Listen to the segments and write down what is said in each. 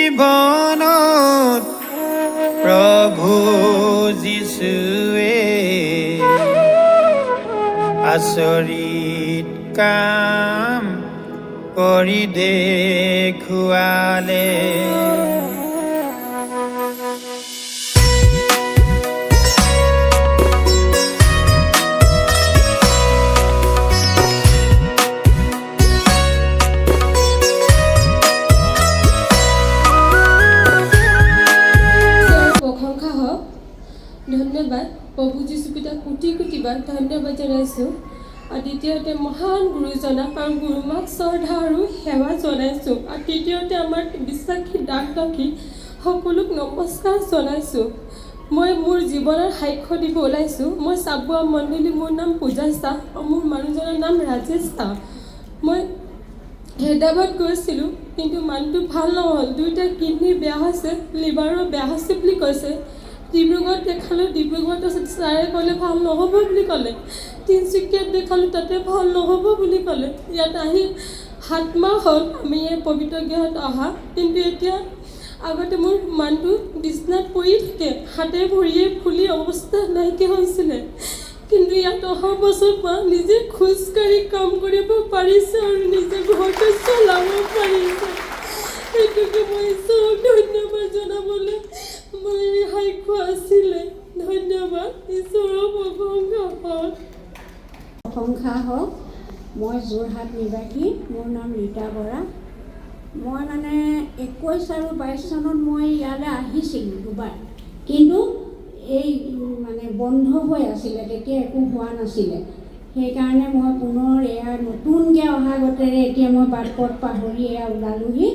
জীৱনত প্ৰভু যীশুৱে আচৰিত কাম কৰি দেখুৱালে। ধন্যবাদ প্ৰভু যীশু পিতাক কোটি কোটিবাৰ ধন্যবাদ জনাইছোঁ। আৰু দ্বিতীয়তে মহান গুৰুজনাক আৰু গুৰুমাক শ্ৰদ্ধা আৰু সেৱা জনাইছোঁ। আৰু তৃতীয়তে আমাৰ বিশ্বাসী দাসদাসী সকলোক নমস্কাৰ জনাইছোঁ। মই মোৰ জীৱনৰ সাক্ষ্য দিব ওলাইছোঁ। মই চাবুৱা মণ্ডলী, মোৰ নাম পূজা শাহ আৰু মোৰ মানুহজনৰ নাম ৰাজেশ শাহ। মই হায়দৰাবাদ গৈছিলোঁ, কিন্তু মানুহটো ভাল নহ'ল। দুয়োটা কিডনী বেয়া হৈছে, লিভাৰো বেয়া হৈছে বুলি কৈছে। ডিব্ৰুগড়ত দেখালোঁ, ডিব্ৰুগড়ত ছাৰে ক'লে ভাল নহ'ব বুলি ক'লে। তিনিচুকীয়াত দেখালোঁ, তাতে ভাল নহ'ব বুলি ক'লে। ইয়াত আহি 7 মাহ হ'ল আমি এই পবিত্ৰ গৃহত অহা। কিন্তু এতিয়া আগতে মোৰ মানুহটো বিচনাত পৰি থাকে, হাতে ভৰিয়ে ফুলি অৱস্থা নাইকিয়া হৈছিলে। কিন্তু ইয়াত অহা বছৰ পৰা নিজে খোজকাঢ়ি কাম কৰিব পাৰিছে আৰু নিজে ঘৰটো চলাব পাৰিছে। সেইটোকে মই ঈশ্বৰক ধন্যবাদ জনাবলৈ মই সাক্ষ্য আছিলে। ধন্যবাদ ঈশ্বৰৰ প্ৰশংসা হওক। মই যোৰহাট নিবাসী, মোৰ নাম ৰীতা বৰা। মই 21 আৰু 22 চনত মই ইয়ালৈ আহিছিলোঁ দুবাৰ, কিন্তু এই বন্ধ হৈ আছিলে, তেতিয়া একো হোৱা নাছিলে। সেইকাৰণে মই পুনৰ এয়া নতুনকৈ অহা গতেৰে এতিয়া মই বাট পথ পাহৰি এয়া ওলালোহি।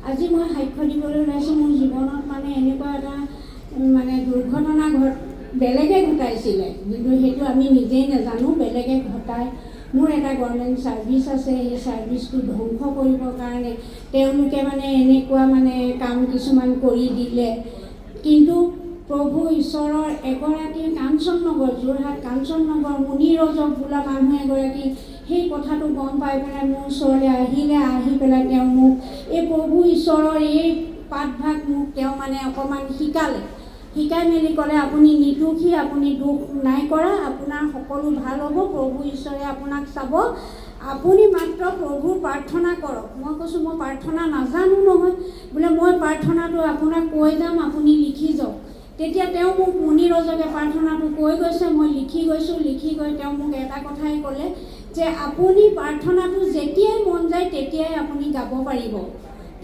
আজি মই সাক্ষ্য দিবলৈ ওলাইছোঁ। মোৰ জীৱনত এনেকুৱা এটা দুৰ্ঘটনা বেলেগে ঘটাইছিলে, কিন্তু সেইটো আমি নিজেই নাজানো, বেলেগে ঘটায়। মোৰ এটা গভৰ্ণমেণ্ট ছাৰ্ভিচ আছে, সেই ছাৰ্ভিচটো ধ্বংস কৰিবৰ কাৰণে তেওঁলোকে এনেকুৱা কাম কিছুমান কৰি দিলে। কিন্তু প্ৰভু ঈশ্বৰৰ এগৰাকী কাঞ্চননগৰ, যোৰহাট কাঞ্চননগৰ মুনি ৰজক বোলা মানুহ এগৰাকী সেই কথাটো গম পাই পেলাই মোৰ ওচৰলৈ আহিলে। আহি পেলাই তেওঁ মোক এই প্ৰভু ঈশ্বৰৰ এই পাঠভাগ মোক তেওঁ অকণমান শিকালে। শিকাই মেলি ক'লে, আপুনি নিৰ্দোষী, আপুনি দুখ নাই কৰা, আপোনাৰ সকলো ভাল হ'ব, প্ৰভু ঈশ্বৰে আপোনাক চাব, আপুনি মাত্ৰ প্ৰভুৰ প্ৰাৰ্থনা কৰক। মই কৈছোঁ মই প্ৰাৰ্থনা নাজানো নহয়। বোলে মই প্ৰাৰ্থনাটো আপোনাক কৈ যাম, আপুনি লিখি যাওক। তেতিয়া তেওঁ মোক মুনি ৰজকে প্ৰাৰ্থনাটো কৈ গৈছে, মই লিখি গৈছোঁ। লিখি গৈ তেওঁ মোক এটা কথাই ক'লে যে আপুনি প্ৰাৰ্থনাটো যেতিয়াই মন যায় তেতিয়াই আপুনি গাব পাৰিব।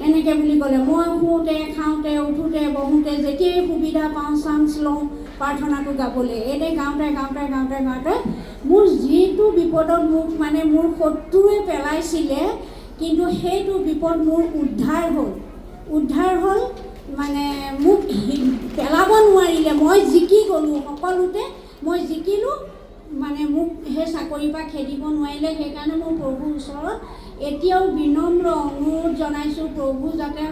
এনেকৈ বুলি ক'লে। মই শুওঁতে, খাওঁতে, উঠোঁতে, বহোঁতে যেতিয়াই সুবিধা পাওঁ, চান্স লওঁ প্ৰাৰ্থনাটো গাবলৈ। এনেই গাওঁতে গাওঁতে গাওঁতে গাওঁতে মোৰ যিটো বিপদত মোক মোৰ শত্ৰুৱে পেলাইছিলে, কিন্তু সেইটো বিপদ মোৰ উদ্ধাৰ হ'ল। মোক পেলাব নোৱাৰিলে। মই জিকি গ'লোঁ, সকলোতে মই জিকিলোঁ। মোক সেই চাকৰিৰ পৰা খেদিব নোৱাৰিলে। সেইকাৰণে মই প্ৰভুৰ ওচৰত এতিয়াও বিনম্ৰ অনুৰোধ জনাইছোঁ, প্ৰভু যাতে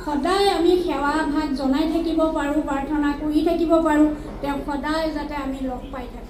সদায় আমি সেৱা ভাগ জনাই থাকিব পাৰোঁ, প্ৰাৰ্থনা কৰি থাকিব পাৰোঁ, তেওঁক সদায় যাতে আমি লগ পাই থাকোঁ।